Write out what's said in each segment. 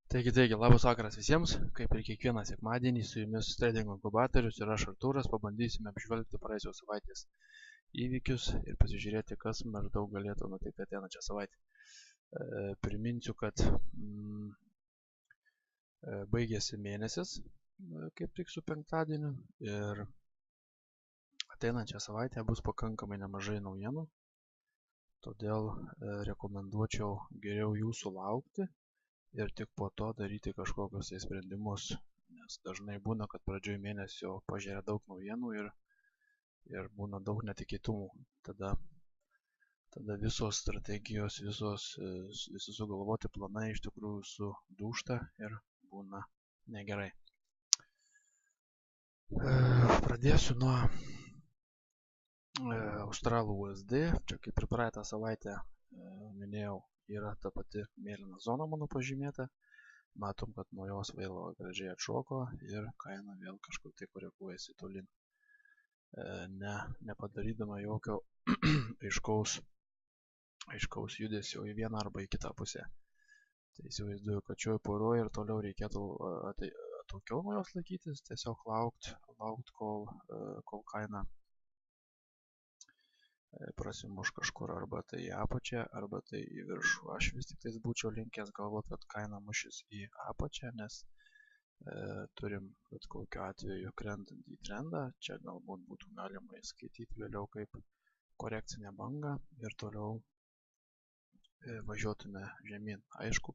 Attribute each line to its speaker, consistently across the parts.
Speaker 1: Taigi, labas vakaras visiems, kaip ir kiekvieną sekmadienį su jumis Trading Inkubatorius ir aš Artūras pabandysime apžvelgti praėjusios savaitės įvykius ir pasižiūrėti, kas maždaug galėtų nutikti ateinančią savaitę. Priminsiu, kad baigėsi mėnesis, kaip tik su penktadieniu, ir ateinančią savaitę bus pakankamai nemažai naujienų, todėl rekomenduočiau geriau jūsų laukti ir tik po to daryti kažkokius sprendimus, nes dažnai būna, kad pradžioj mėnesio pažeria daug naujienų ir būna daug netikėtumų. Tada visos strategijos, visi sugalvoti planai iš tikrųjų sudūžta ir būna negerai. Pradėsiu nuo Australų USD. Čia kaip ir praeitą savaitę minėjau, yra ta pati mėlyna zona mano pažymėta. Matom, kad nuo jos vėl gražiai atšoko ir kaina vėl kažkur tai koreguojasi tolyn. Nepadarydama jokio aiškaus judesio į vieną arba į kitą pusę. Tai įsivaizduoju, kad šioj poroj ir toliau reikėtų atokiau nuo jos laikytis, tiesiog laukt kol kaina prasimuš kažkur arba tai į apačią, arba tai į viršų. Aš vis tik tais būčiau linkęs galvoti, kad kaina mušis į apačią, nes turim bet kokiu atveju krentantį trendą. Čia galbūt būtų galima įskaityti vėliau kaip korekcinę bangą ir toliau važiuotume žemyn. Aišku,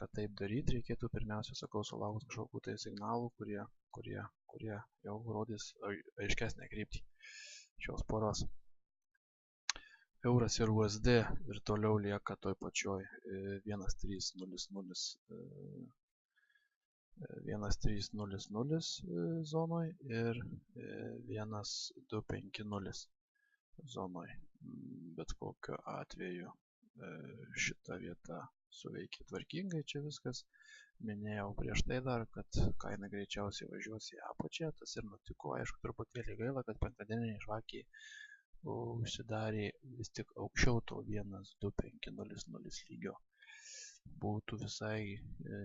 Speaker 1: kad taip daryti reikėtų pirmiausia, sakau, sulaukti kažkokių tai signalų, kurie jau rodys aiškesnę kryptį šios poros. Euras ir USD ir toliau lieka toj pačioj 1.300 zonoj ir 1.250 zonoj. Bet kokiu atveju šita vieta suveikia tvarkingai, čia viskas. Minėjau prieš tai dar, kad kaina greičiausiai važiuos į apačią, tas ir nutiko. Aišku, truputėlį gaila, kad penktadieniniai žvakiai užsidarė vis tik aukščiau to 1.250 lygio. Būtų visai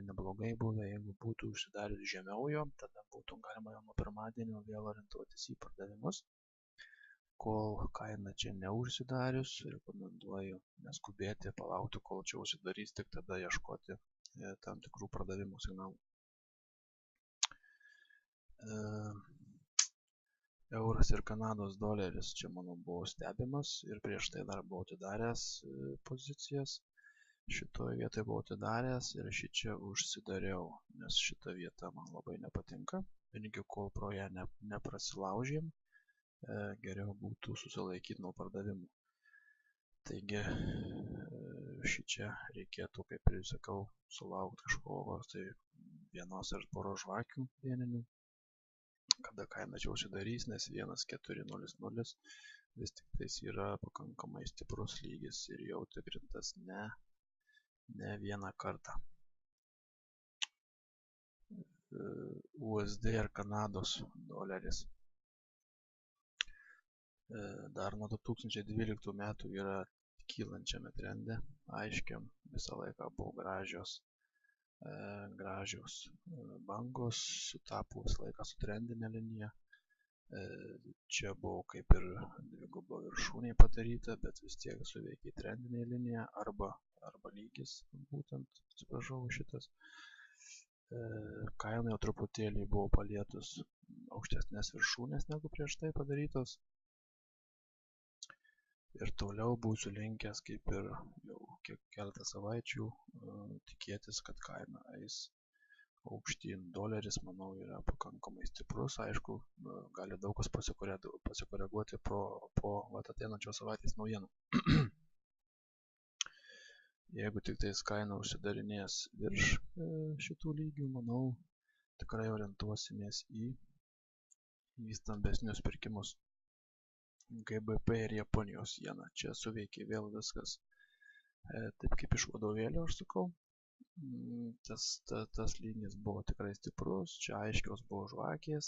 Speaker 1: neblogai buvę, jeigu būtų užsidarius žemiau jo, tada būtų galima jau nuo pirmadienio vėl orientuotis į pardavimus. Kol kaina čia neužsidarius, rekomenduoju neskubėti, palaukti, kol čia užsidarys, tik tada ieškoti tam tikrų pardavimų signalų. Euras ir Kanados doleris čia mano buvo stebimas ir prieš tai dar buvau atidaręs pozicijas. Šitoje vietoje buvau atidaręs ir šičia užsidariau, nes šita vieta man labai nepatinka. Irgi kol pro ją neprasilaužėm, geriau būtų susilaikyti nuo pardavimų. Taigi šičia reikėtų, kaip ir sakau, sulaukti kažkokios tai vienos ar poros žvakių dieninių, kada kaina čia užsidarys, nes 1.400 vis tik tais yra pakankamai stiprus lygis ir jau tikrintas ne vieną kartą. USD ir Kanados doleris. Dar nuo 2012 metų yra kylančiame trende, aiškiam, visą laiką buvo gražios bangos, sutapo visą laiką su trendinė linija. Čia buvo kaip ir dvigubo viršūnė padaryta, bet vis tiek suveikia trendinė linija arba lygis, būtent, atsiprašau, šitas. Kaina jau truputėlį buvo palietus aukštesnės viršūnės negu prieš tai padarytos. Ir toliau būsiu linkęs, kaip ir jau keletą savaičių, tikėtis, kad kaina eis aukštyn. Doleris, manau, yra pakankamai stiprus. Aišku, gali daug kas pasikoreguoti po ateinančios savaitės naujienų. Jeigu tik tais kaina užsidarinės virš šitų lygių, manau, tikrai orientuosimės į stambesnius pirkimus. GBP ir Japonijos jena. Čia suveikia vėl viskas taip kaip iš vadovėlio, aš sakau. Tas lygis buvo tikrai stiprus, čia aiškios buvo žvakės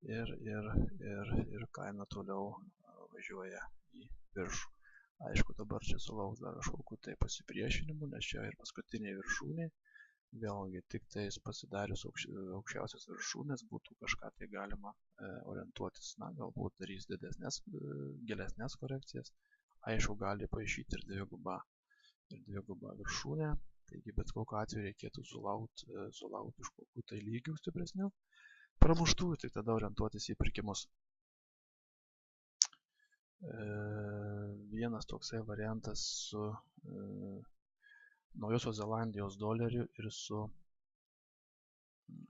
Speaker 1: ir kaina toliau važiuoja į viršų. Aišku, dabar čia sulauks dar kažkokių tai pasipriešinimų, nes čia ir paskutiniai viršūniai. Vėlgi, tik tais pasidarius aukščiausios viršūnės būtų kažką tai galima orientuotis. Na, galbūt darys gilesnės korekcijas. Aišku, gali paaišyti ir dvigubą viršūnę. Taigi, bet kokiu atveju reikėtų sulaukti kažkokių tai lygių stipresnių pramuštųjų, tai tada orientuotis į pirkimus. Vienas toksai variantas su Naujosios Zelandijos doleriu ir su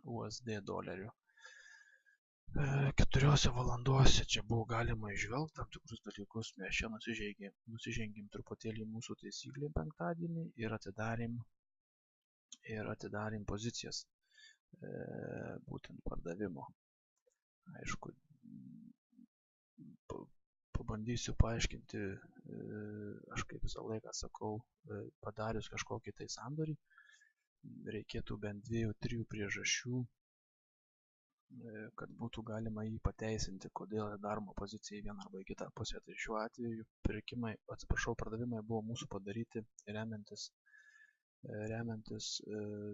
Speaker 1: USD doleriu. 4 valandose čia buvo galima išvelgti tam tikrus dalykus. Mes čia nusižengėm truputėlį mūsų taisyklį penktadienį ir atidarėm pozicijas būtent pardavimo. Aišku, pabandysiu paaiškinti, aš kaip visą laiką sakau, padarius kažkokį tai sandorį, reikėtų bent 2-3 priežasčių, kad būtų galima jį pateisinti, kodėl daroma pozicija į vieną arba į kitą pusę. Tai šiuo atveju pardavimai buvo mūsų padaryti remiantis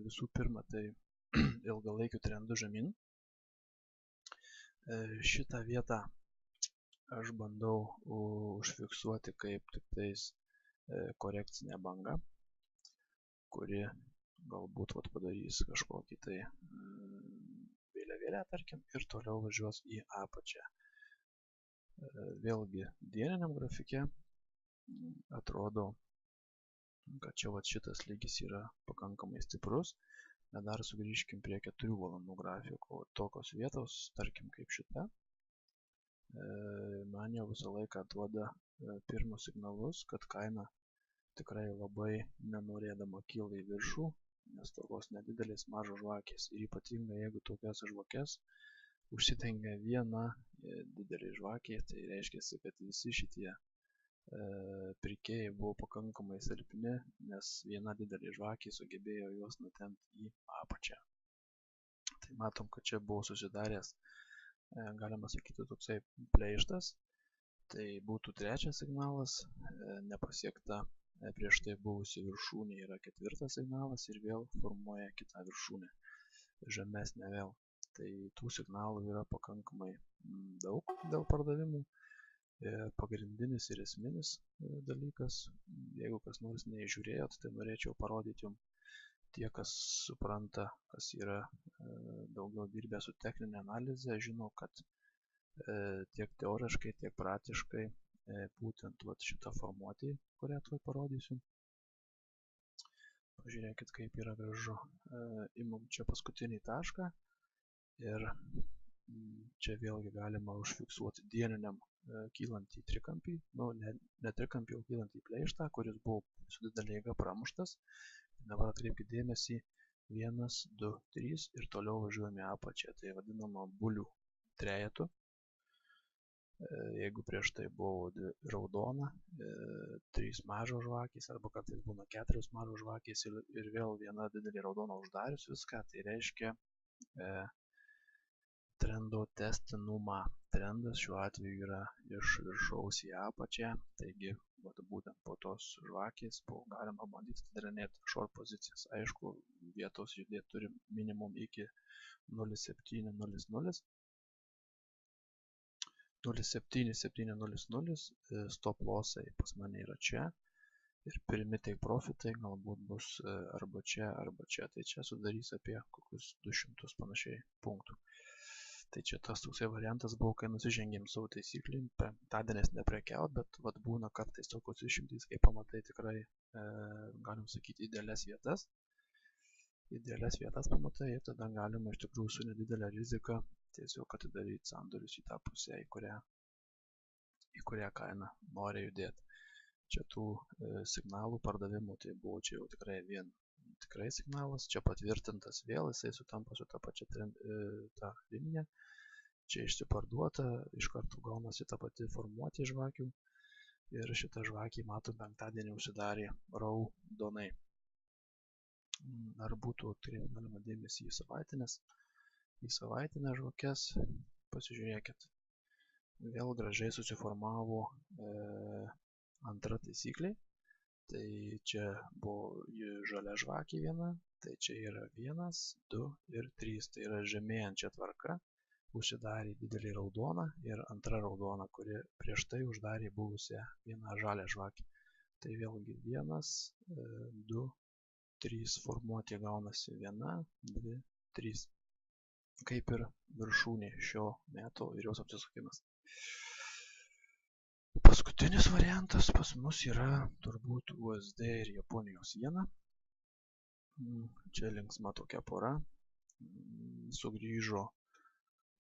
Speaker 1: visų pirma tai ilgalaikių trendų žemyn. Šitą vietą aš bandau užfiksuoti kaip tik tais korekcinę bangą, kuri galbūt padarys kažkokį tai vėliavėlę, tarkim, ir toliau važiuos į apačią. Vėlgi, dieniniam grafike atrodo, kad čia šitas lygis yra pakankamai stiprus. Bet dar sugrįžkim prie 4 valandų grafiko. Tokios vietos, tarkim, kaip šita, man jau visą laiką duoda pirmus signalus, kad kaina tikrai labai nenorėdama kyla į viršų, nes tokios nedidelės mažos žvakės. Ir ypatingai, jeigu tokias žvakės užsidengia viena didelė žvakė, tai reiškia, kad visi šitie pirkėjai buvo pakankamai silpni, nes viena didelė žvakė sugebėjo juos nutempti į apačią. Tai matom, kad čia buvo susidaręs, galima sakyti, toksai pleištas. Tai būtų trečias signalas, nepasiekta prieš tai buvusi viršūnė yra 4 signalas ir vėl formuoja kitą viršūnę, žemesnę vėl. Tai tų signalų yra pakankamai daug dėl pardavimų. Pagrindinis ir esminis dalykas, jeigu kas nors neįžiūrėjot, tai norėčiau parodyti jums, tie, kas supranta, kas yra daugiau dirbę su techninė analizė, žino, kad tiek teoriškai, tiek praktiškai būtent šitą formuotį, kurią tuoj parodysiu. Pažiūrėkit, kaip yra gražu. Imam čia paskutinį tašką ir čia vėlgi galima užfiksuoti dieniniam kylantį trikampį, ne trikampį, o kylantį pleištą, kuris buvo su didelė jėga pramuštas. Dabar atkreipkite dėmesį 1, 2, 3 ir toliau važiuojame apačią. Tai vadinama bulių trejetu. Jeigu prieš tai buvo raudona, 3 mažos žvakės arba kartais būna 4 mažos žvakės ir vėl viena didelė raudona uždarius viską, tai reiškia trendo testinumą. Trendas šiuo atveju yra iš viršaus į apačią, taigi būtent po tos žvakės buvo galima bandyti atidarinėti short pozicijas. Aišku, vietos judėti turi minimum iki 0,700. 0,7700 stop lossai pas mane yra čia ir pirmi take profitai galbūt bus arba čia, arba čia. Tai čia sudarys apie kokius 200 panašiai punktų. Tai čia tas toksai variantas buvo, kai nusižengėm savo taisyklėm, penktadieniais neprekiaut, bet būna kartais tokios išimtys, kai pamatai tikrai, galim sakyti, idealias vietas. Idealias vietas pamatai ir tada galima iš tikrųjų su nedidelė rizika tiesiog atidaryti sandorius į tą pusę, į kurią kainą nori judėti. Čia tų signalų pardavimų, tai buvo čia jau tikrai signalas, čia patvirtintas vėl, jisai sutampa su ta pačia ta linija. Čia išsiparduota, iš karto gaunasi ta pati formuotė žvakių ir šitą žvakį, matom, penktadienį užsidarė raudonai. Ar būtų galima dėmesį į savaitinės žvakes, pasižiūrėkit. Vėl gražiai susiformavo antra taisyklė. Tai čia buvo žalia žvakė viena, tai čia yra 1, 2 ir 3. Tai yra žemėjančia tvarka. Užsidarė didelį raudoną ir antra raudona, kuri prieš tai uždarė buvusią vieną žalę žvakę. Tai vėlgi 1, 2, 3 formuoti gaunasi 1, 2, 3. Kaip ir viršūnė šio meto ir jos apsisukimas. Paskutinis variantas pas mus yra turbūt USD ir Japonijos jena. Čia linksma tokia pora. Sugrįžo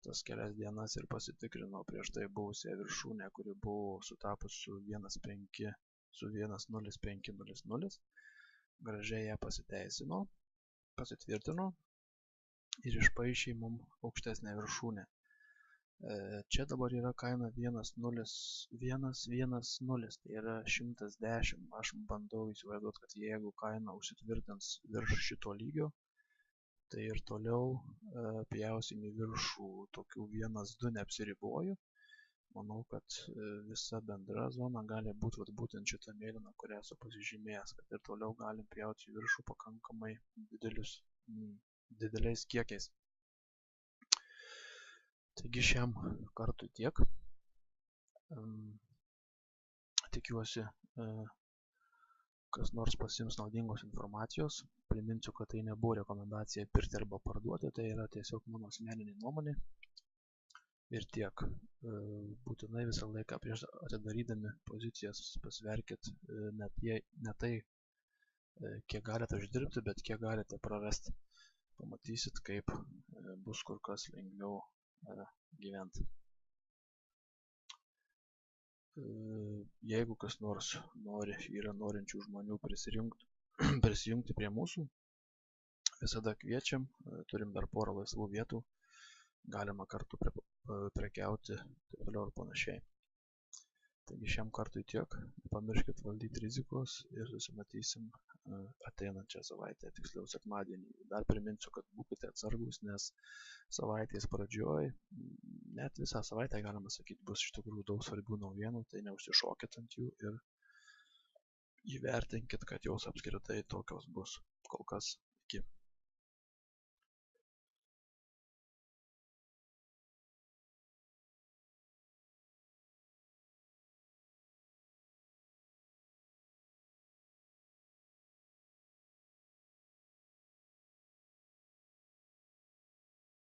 Speaker 1: tas kelias dienas ir pasitikrino prieš tai buvusią viršūnę, kuri buvo sutapus su 1,0500. Gražiai ją pasiteisino, pasitvirtino ir išpaišė mums aukštesnę viršūnę. Čia dabar yra kaina 1,0,1,1,0, tai yra 110. Aš bandau įsivaizduoti, kad jeigu kaina užsitvirtins virš šito lygio, tai ir toliau pjausim į viršų, tokių 1,2 neapsiriboju. Manau, kad visa bendra zona gali būti būtent šitą mėlyną, kurią esu pasižymėjęs, kad ir toliau galim pjauti į viršų pakankamai dideliais kiekiais. Taigi šiam kartui tiek. Tikiuosi, kas nors pasiims naudingos informacijos. Priminsiu, kad tai nebuvo rekomendacija pirkti arba parduoti, tai yra tiesiog mano asmeninė nuomonė. Ir tiek. Būtinai visą laiką prieš atidarydami pozicijas pasverkit ne tai, kiek galite uždirbti, bet kiek galite prarasti. Pamatysit, kaip bus kur kas lengviau gyventi. Jeigu kas nors yra norinčių žmonių prisijungti prie mūsų, visada kviečiam, turim dar porą laisvų vietų, galima kartu prekiauti, taip toliau ir panašiai. Taigi šiam kartui tiek, nepamirškit valdyti rizikos ir susimatysim ateinančią savaitę, tiksliau sekmadienį. Dar priminsiu, kad būkite atsargus, nes savaitės pradžioj, net visą savaitę galima sakyti, bus iš tikrųjų daug svarbių naujienų, tai neužsišokit ant jų ir įvertinkit, kad jos apskritai tokios bus. Kol kas iki.